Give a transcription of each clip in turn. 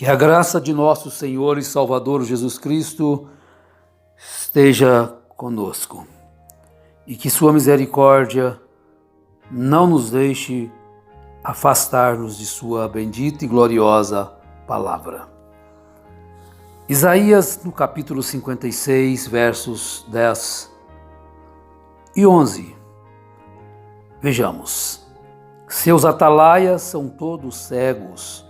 Que a graça de nosso Senhor e Salvador Jesus Cristo esteja conosco e que sua misericórdia não nos deixe afastar-nos de sua bendita e gloriosa palavra. Isaías, no capítulo 56, versos 10 e 11. Vejamos. Seus atalaias são todos cegos,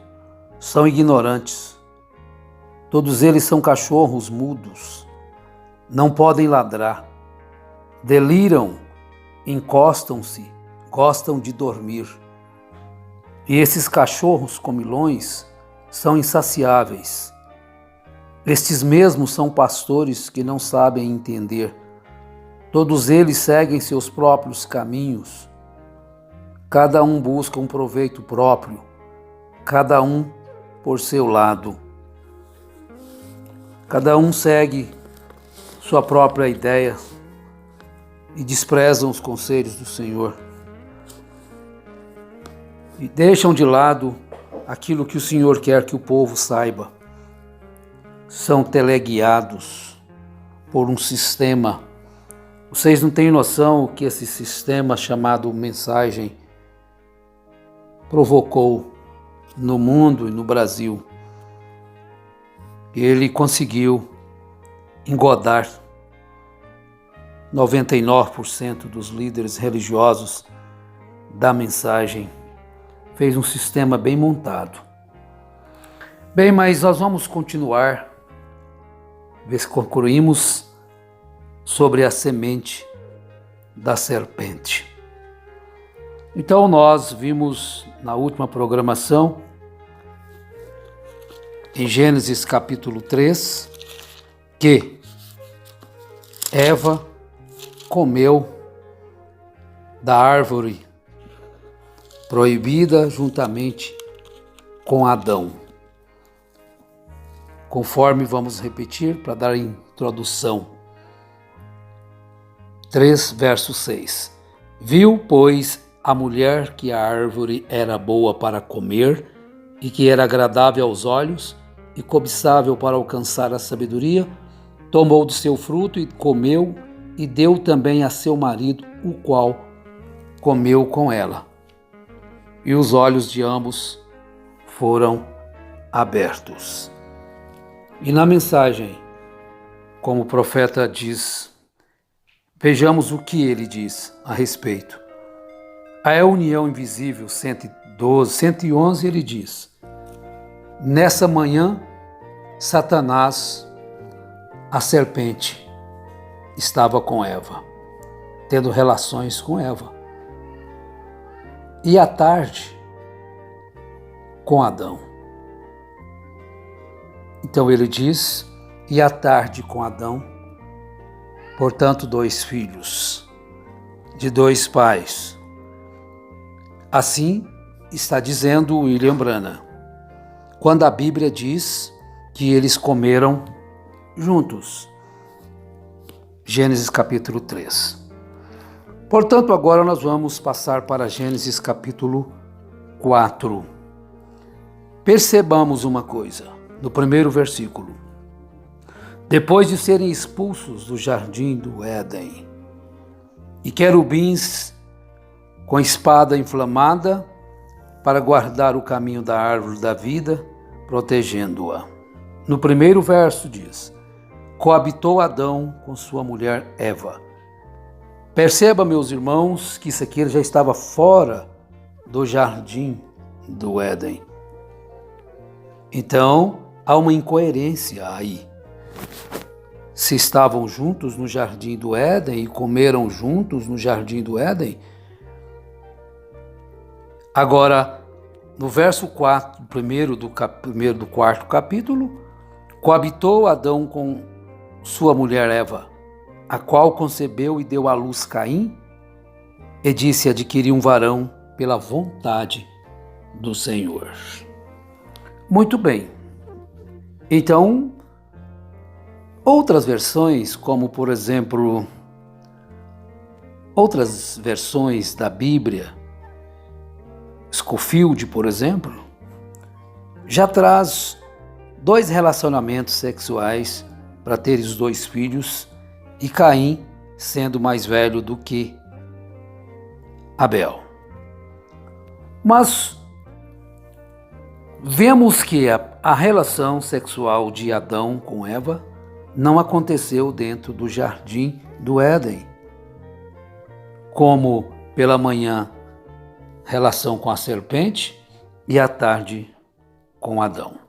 são ignorantes. Todos eles são cachorros mudos, não podem ladrar. Deliram, encostam-se, gostam de dormir. E esses cachorros comilões são insaciáveis. Estes mesmos são pastores que não sabem entender. Todos eles seguem seus próprios caminhos. Cada um busca um proveito próprio, cada um por seu lado. Cada um segue sua própria ideia e desprezam os conselhos do Senhor. E deixam de lado aquilo que o Senhor quer que o povo saiba. São teleguiados por um sistema. Vocês não têm noção o que esse sistema chamado mensagem provocou no mundo e no Brasil. Ele conseguiu engodar 99% dos líderes religiosos da mensagem. Fez um sistema bem montado. Bem, mas nós vamos continuar, ver se concluímos sobre a semente da serpente. Então nós vimos na última programação, em Gênesis capítulo 3, que Eva comeu da árvore proibida juntamente com Adão. Conforme vamos repetir para dar introdução. 3, verso 6. Viu, pois, a mulher que a árvore era boa para comer e que era agradável aos olhos e cobiçável para alcançar a sabedoria, tomou do seu fruto e comeu e deu também a seu marido, o qual comeu com ela. E os olhos de ambos foram abertos. E na mensagem, como o profeta diz, vejamos o que ele diz a respeito. A união invisível 111, ele diz: nessa manhã, Satanás, a serpente, estava com Eva, tendo relações com Eva. E à tarde, com Adão. Então ele diz, e à tarde com Adão, portanto 2 filhos, de 2 pais. Assim está dizendo William Branham, quando a Bíblia diz que eles comeram juntos. Gênesis capítulo 3. Portanto, agora nós vamos passar para Gênesis capítulo 4. Percebamos uma coisa, no primeiro versículo. Depois de serem expulsos do jardim do Éden, e querubins com espada inflamada para guardar o caminho da árvore da vida, protegendo-a. No primeiro verso diz: coabitou Adão com sua mulher Eva. Perceba, meus irmãos, que isso aqui já estava fora do jardim do Éden. Então, há uma incoerência aí. Se estavam juntos no jardim do Éden e comeram juntos no jardim do Éden, agora, no verso 4, primeiro do quarto capítulo, coabitou Adão com sua mulher Eva, a qual concebeu e deu à luz Caim, e disse: adquiri um varão pela vontade do Senhor. Muito bem. Então, outras versões, como por exemplo, outras versões da Bíblia, Scofield, por exemplo, já traz 2 relacionamentos sexuais para teres 2 filhos, e Caim sendo mais velho do que Abel. Mas vemos que a relação sexual de Adão com Eva não aconteceu dentro do jardim do Éden, como pela manhã relação com a serpente e à tarde com Adão.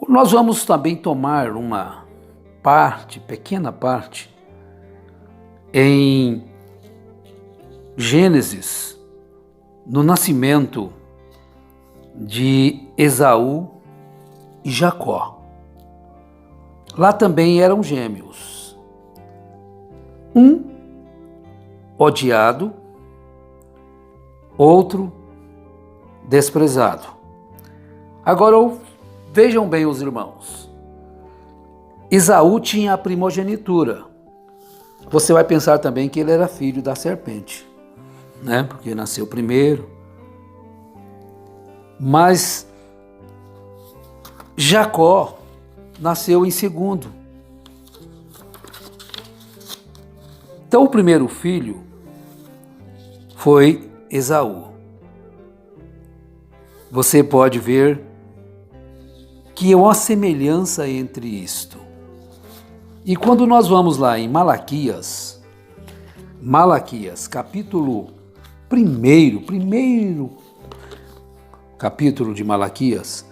Nós vamos também tomar uma pequena parte, em Gênesis, no nascimento de Esaú e Jacó. Lá também eram gêmeos. Um odiado, outro desprezado. Agora vejam bem os irmãos. Esaú tinha a primogenitura. Você vai pensar também que ele era filho da serpente, né? Porque nasceu primeiro. Mas Jacó nasceu em segundo. Então o primeiro filho foi Esaú. Você pode ver que é uma semelhança entre isto. E quando nós vamos lá em Malaquias, capítulo 1, capítulo de Malaquias,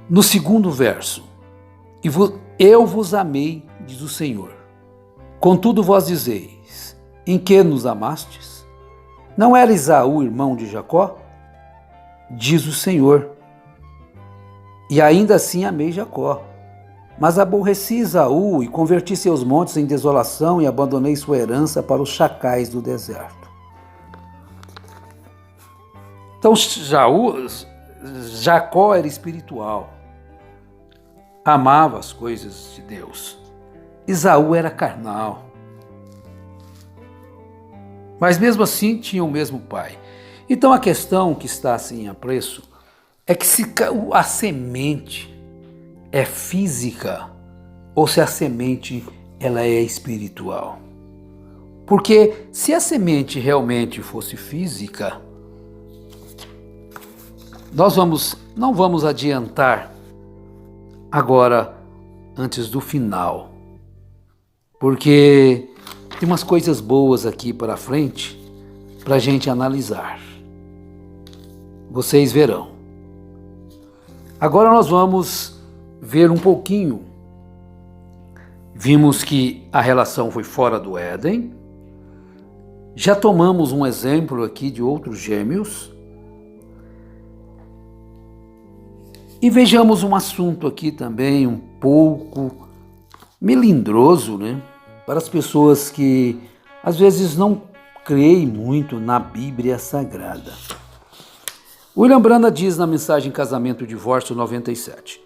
no 2º verso, eu vos amei, diz o Senhor. Contudo vós dizeis, em que nos amastes? Não era Esaú irmão de Jacó? Diz o Senhor. E ainda assim amei Jacó. Mas aborreci Esaú e converti seus montes em desolação e abandonei sua herança para os chacais do deserto. Então Jacó era espiritual, amava as coisas de Deus. Esaú era carnal. Mas mesmo assim tinha o mesmo pai. Então a questão que está assim a preço é que se a semente é física ou se a semente ela é espiritual. Porque se a semente realmente fosse física, nós não vamos adiantar agora antes do final. Porque tem umas coisas boas aqui para frente para a gente analisar. Vocês verão. Agora nós vamos ver um pouquinho. Vimos que a relação foi fora do Éden. Já tomamos um exemplo aqui de outros gêmeos. E vejamos um assunto aqui também um pouco melindroso, né? Para as pessoas que às vezes não creem muito na Bíblia Sagrada. William Branham diz na mensagem Casamento e Divórcio 97: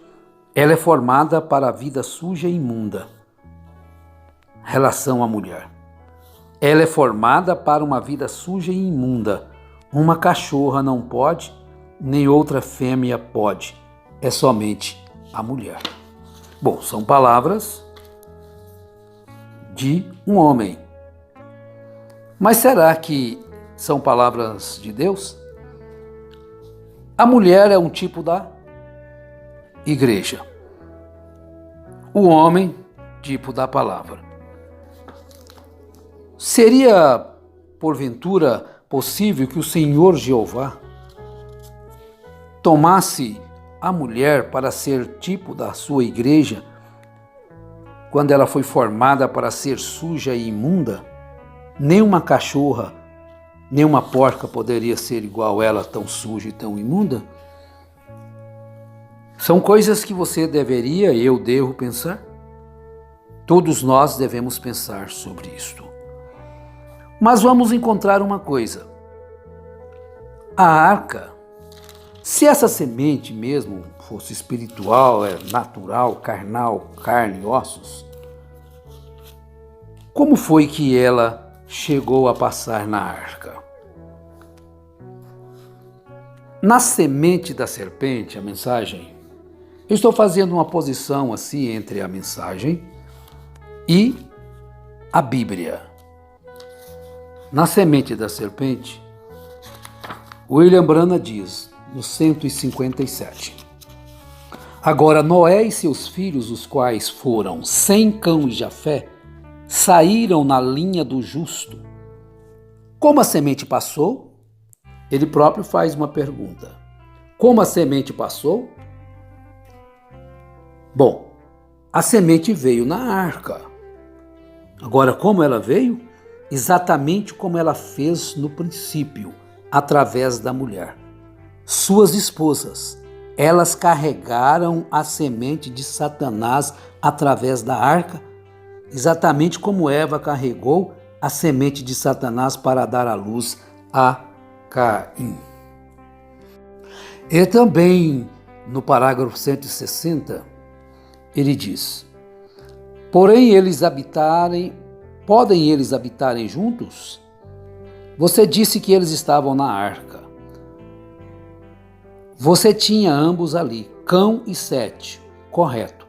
ela é formada para a vida suja e imunda. Relação à mulher. Ela é formada para uma vida suja e imunda. Uma cachorra não pode, nem outra fêmea pode. É somente a mulher. Bom, são palavras de um homem. Mas será que são palavras de Deus? A mulher é um tipo da igreja. O homem, tipo da palavra. Seria, porventura, possível que o Senhor Jeová tomasse a mulher para ser tipo da sua igreja, quando ela foi formada para ser suja e imunda? Nem uma cachorra, nem uma porca poderia ser igual a ela, tão suja e tão imunda? São coisas que você deveria, eu devo pensar. Todos nós devemos pensar sobre isto. Mas vamos encontrar uma coisa. A arca, se essa semente mesmo fosse espiritual, natural, carnal, carne, ossos, como foi que ela chegou a passar na arca? Na semente da serpente, a mensagem Eu estou fazendo uma posição assim entre a mensagem e a Bíblia. Na semente da serpente, William Branham diz, no 157, agora Noé e seus filhos, os quais foram Sem, Cão e Jafé, saíram na linha do justo. Como a semente passou? Ele próprio faz uma pergunta. Como a semente passou? Bom, a semente veio na arca. Agora, como ela veio? Exatamente como ela fez no princípio, através da mulher. Suas esposas, elas carregaram a semente de Satanás através da arca, exatamente como Eva carregou a semente de Satanás para dar à luz a Caim. E também, no parágrafo 160, ele diz, porém podem eles habitarem juntos? Você disse que eles estavam na arca. Você tinha ambos ali, Cão e Sete, correto,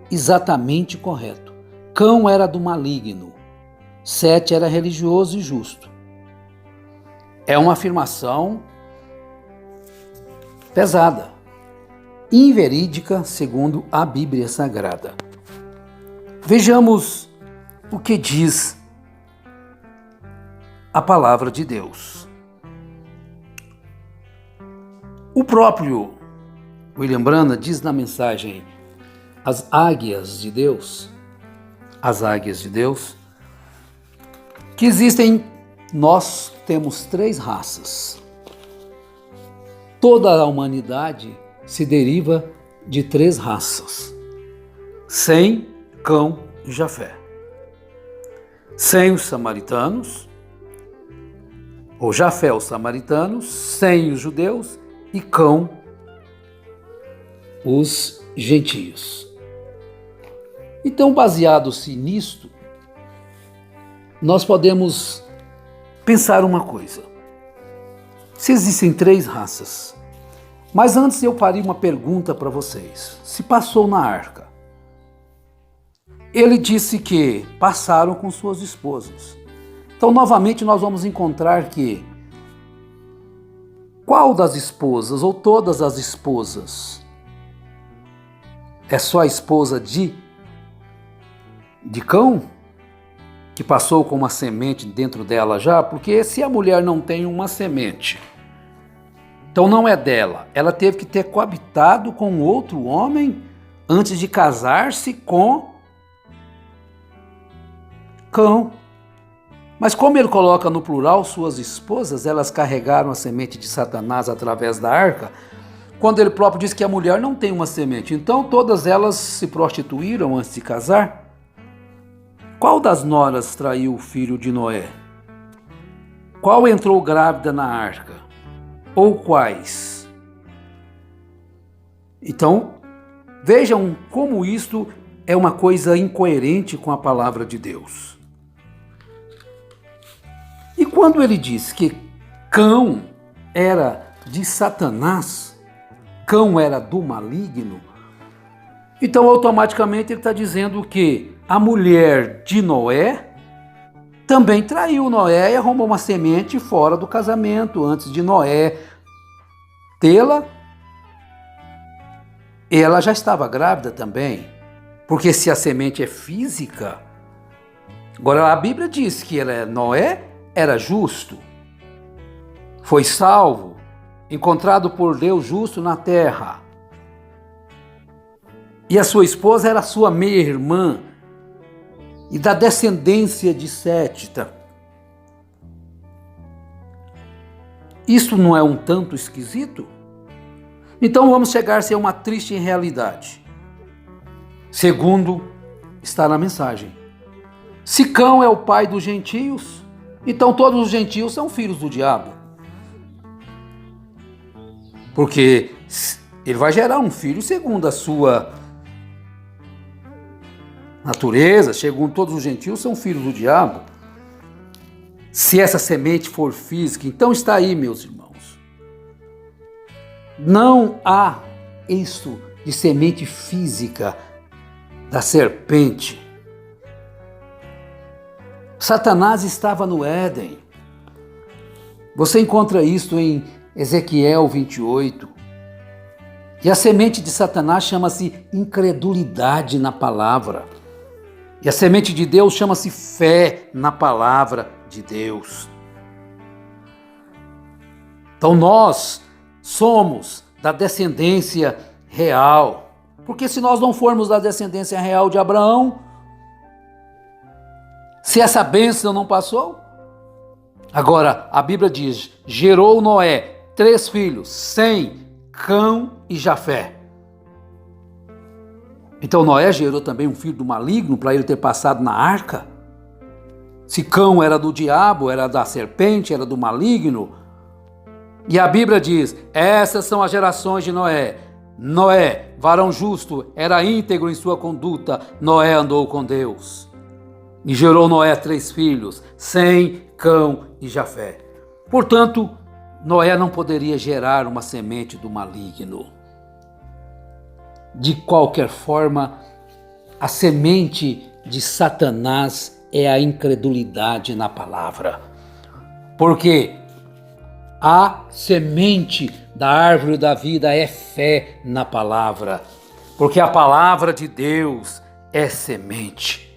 exatamente correto. Cão era do maligno, Sete era religioso e justo. É uma afirmação pesada, inverídica segundo a Bíblia Sagrada. Vejamos o que diz a palavra de Deus. O próprio William Branham diz na mensagem As Águias de Deus, que nós temos 3 raças. Toda a humanidade se deriva de 3 raças: Sem, Cão e Jafé. Sem os samaritanos, ou Jafé os samaritanos, Sem os judeus e Cão os gentios. Então, baseado-se nisto, nós podemos pensar uma coisa. Se existem 3 raças, mas antes eu faria uma pergunta para vocês. Se passou na arca, ele disse que passaram com suas esposas. Então, novamente, nós vamos encontrar que qual das esposas ou todas as esposas é só a esposa de Cão, que passou com uma semente dentro dela já? Porque se a mulher não tem uma semente, então não é dela. Ela teve que ter coabitado com outro homem antes de casar-se com Cão. Mas como ele coloca no plural suas esposas, elas carregaram a semente de Satanás através da arca, quando ele próprio diz que a mulher não tem uma semente. Então todas elas se prostituíram antes de casar? Qual das noras traiu o filho de Noé? Qual entrou grávida na arca? Ou quais? Então, vejam como isto é uma coisa incoerente com a palavra de Deus. E quando ele diz que Cão era de Satanás, Cão era do maligno, então automaticamente ele está dizendo que a mulher de Noé também traiu Noé e arrumou uma semente fora do casamento, antes de Noé tê-la. Ela já estava grávida também, porque se a semente é física, agora a Bíblia diz que Noé era justo, foi salvo, encontrado por Deus justo na terra. E a sua esposa era sua meia-irmã, e da descendência de Sete. Isso não é um tanto esquisito? Então vamos chegar-se a uma triste realidade. Segundo está na mensagem. Se Cão é o pai dos gentios, então todos os gentios são filhos do diabo. Porque ele vai gerar um filho segundo a sua natureza, segundo todos os gentios são filhos do diabo. Se essa semente for física, então está aí, meus irmãos. Não há isto de semente física da serpente. Satanás estava no Éden. Você encontra isso em Ezequiel 28. E a semente de Satanás chama-se incredulidade na palavra. E a semente de Deus chama-se fé na palavra de Deus. Então nós somos da descendência real. Porque se nós não formos da descendência real de Abraão, se essa bênção não passou? Agora, a Bíblia diz, gerou Noé 3 filhos, Sem, Cão e Jafé. Então Noé gerou também um filho do maligno para ele ter passado na arca? Se Cão era do diabo, era da serpente, era do maligno. E a Bíblia diz, essas são as gerações de Noé. Noé, varão justo, era íntegro em sua conduta. Noé andou com Deus. E gerou Noé 3 filhos, Sem, Cão e Jafé. Portanto, Noé não poderia gerar uma semente do maligno. De qualquer forma, a semente de Satanás é a incredulidade na palavra. Porque a semente da árvore da vida é fé na palavra. Porque a palavra de Deus é semente.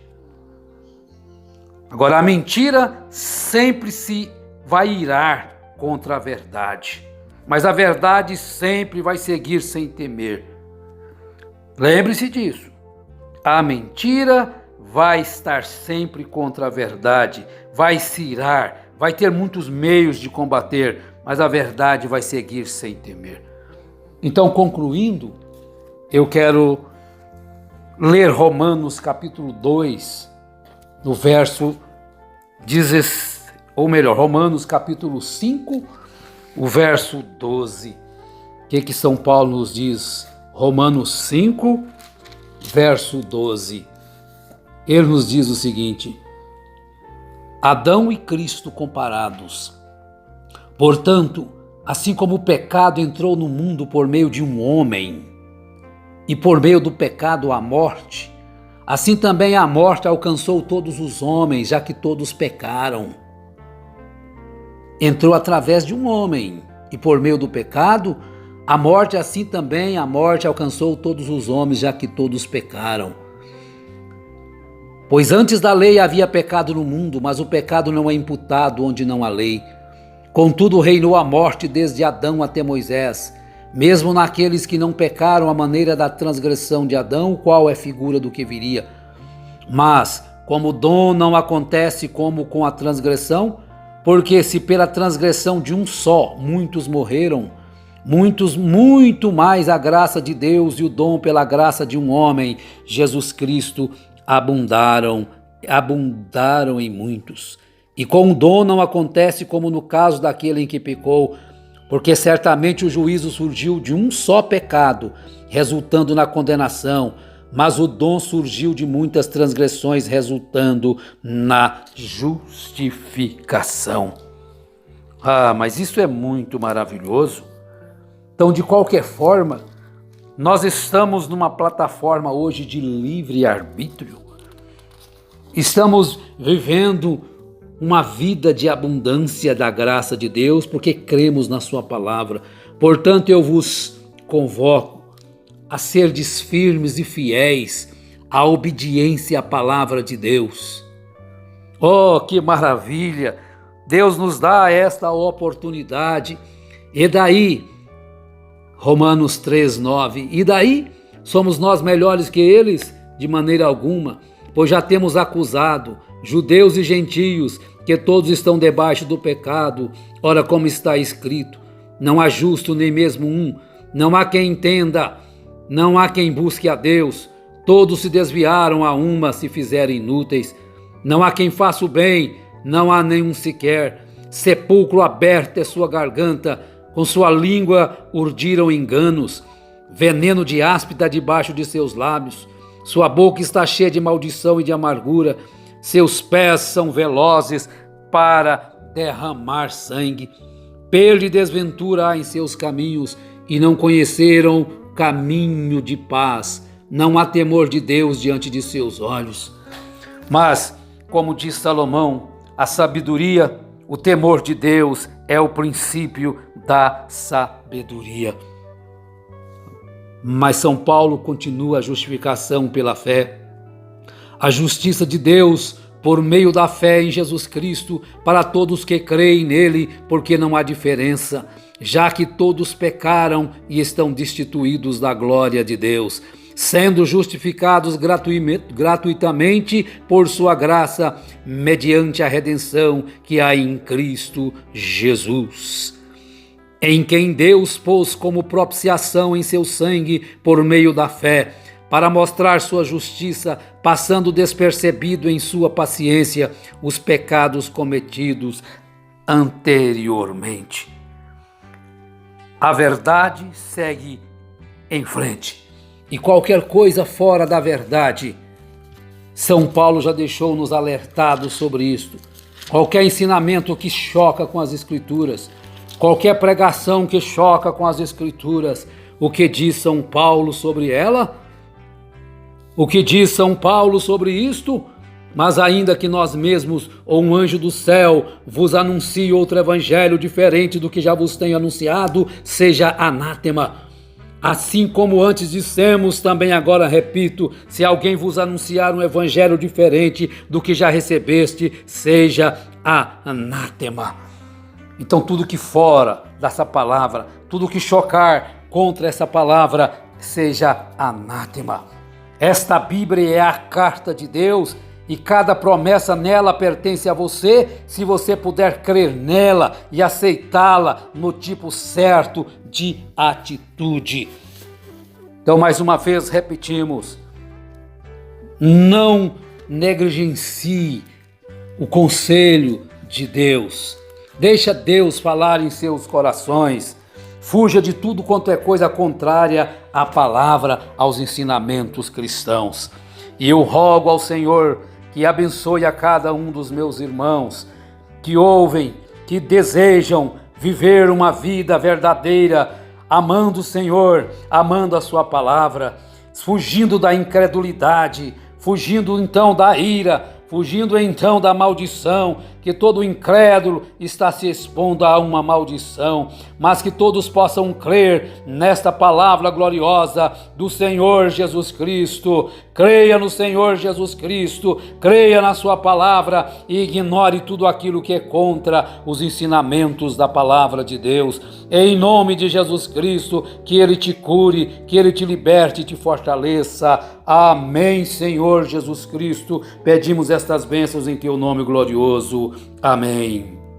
Agora, a mentira sempre se vai irar contra a verdade, mas a verdade sempre vai seguir sem temer. Lembre-se disso. A mentira vai estar sempre contra a verdade, vai se irar, vai ter muitos meios de combater, mas a verdade vai seguir sem temer. Então, concluindo, eu quero ler Romanos capítulo 2, no verso 16, ou melhor, Romanos capítulo 5, o verso 12. O que São Paulo nos diz? Romanos 5, verso 12. Ele nos diz o seguinte: Adão e Cristo comparados. Portanto, assim como o pecado entrou no mundo por meio de um homem, e por meio do pecado a morte, assim também a morte alcançou todos os homens, já que todos pecaram. Entrou através de um homem, e por meio do pecado, a morte, assim também a morte alcançou todos os homens, já que todos pecaram. Pois antes da lei havia pecado no mundo, mas o pecado não é imputado onde não há lei. Contudo, reinou a morte desde Adão até Moisés, mesmo naqueles que não pecaram à maneira da transgressão de Adão, o qual é figura do que viria. Mas, como o dom não acontece como com a transgressão, porque se pela transgressão de um só muitos morreram, muito mais a graça de Deus e o dom pela graça de um homem, Jesus Cristo, abundaram em muitos. E com o dom não acontece como no caso daquele em que pecou, porque certamente o juízo surgiu de um só pecado, resultando na condenação, mas o dom surgiu de muitas transgressões, resultando na justificação. Mas isso é muito maravilhoso. Então, de qualquer forma, nós estamos numa plataforma hoje de livre-arbítrio. Estamos vivendo uma vida de abundância da graça de Deus, porque cremos na sua palavra. Portanto, eu vos convoco a serdes firmes e fiéis à obediência à palavra de Deus. Oh, que maravilha! Deus nos dá esta oportunidade. E daí, Romanos 3:9, e daí somos nós melhores que eles? De maneira alguma, pois já temos acusado judeus e gentios, que todos estão debaixo do pecado. Ora, como está escrito, não há justo nem mesmo um, não há quem entenda, não há quem busque a Deus, todos se desviaram, a uma se fizeram inúteis, não há quem faça o bem, não há nenhum sequer, sepulcro aberto é sua garganta, com sua língua urdiram enganos, veneno de áspida debaixo de seus lábios, sua boca está cheia de maldição e de amargura, seus pés são velozes para derramar sangue, perda e desventura há em seus caminhos, e não conheceram caminho de paz. Não há temor de Deus diante de seus olhos. Mas, como diz Salomão, a sabedoria, o temor de Deus é o princípio da sabedoria. Mas São Paulo continua a justificação pela fé. A justiça de Deus por meio da fé em Jesus Cristo para todos que creem nele, porque não há diferença, já que todos pecaram e estão destituídos da glória de Deus, sendo justificados gratuitamente por sua graça, mediante a redenção que há em Cristo Jesus, em quem Deus pôs como propiciação em seu sangue por meio da fé, para mostrar sua justiça, passando despercebido em sua paciência os pecados cometidos anteriormente. A verdade segue em frente. E qualquer coisa fora da verdade, São Paulo já deixou nos alertados sobre isto. Qualquer ensinamento que choca com as Escrituras, qualquer pregação que choca com as Escrituras, o que diz São Paulo sobre ela? O que diz São Paulo sobre isto? Mas ainda que nós mesmos ou um anjo do céu vos anuncie outro evangelho diferente do que já vos tenho anunciado, seja anátema. Assim como antes dissemos, também agora repito, se alguém vos anunciar um evangelho diferente do que já recebeste, seja anátema. Então tudo que fora dessa palavra, tudo que chocar contra essa palavra, seja anátema. Esta Bíblia é a carta de Deus e cada promessa nela pertence a você, se você puder crer nela e aceitá-la no tipo certo de atitude. Então, mais uma vez, repetimos, não negligencie o conselho de Deus. Deixa Deus falar em seus corações. Fuja de tudo quanto é coisa contrária à palavra, aos ensinamentos cristãos. E eu rogo ao Senhor que abençoe a cada um dos meus irmãos que ouvem, que desejam viver uma vida verdadeira, amando o Senhor, amando a sua palavra, fugindo da incredulidade, fugindo então da ira, fugindo então da maldição, que todo incrédulo está se expondo a uma maldição, mas que todos possam crer nesta palavra gloriosa do Senhor Jesus Cristo. Creia no Senhor Jesus Cristo, creia na sua palavra e ignore tudo aquilo que é contra os ensinamentos da palavra de Deus. Em nome de Jesus Cristo, que Ele te cure, que Ele te liberte e te fortaleça. Amém, Senhor Jesus Cristo. Pedimos estas bênçãos em Teu nome glorioso. Amém.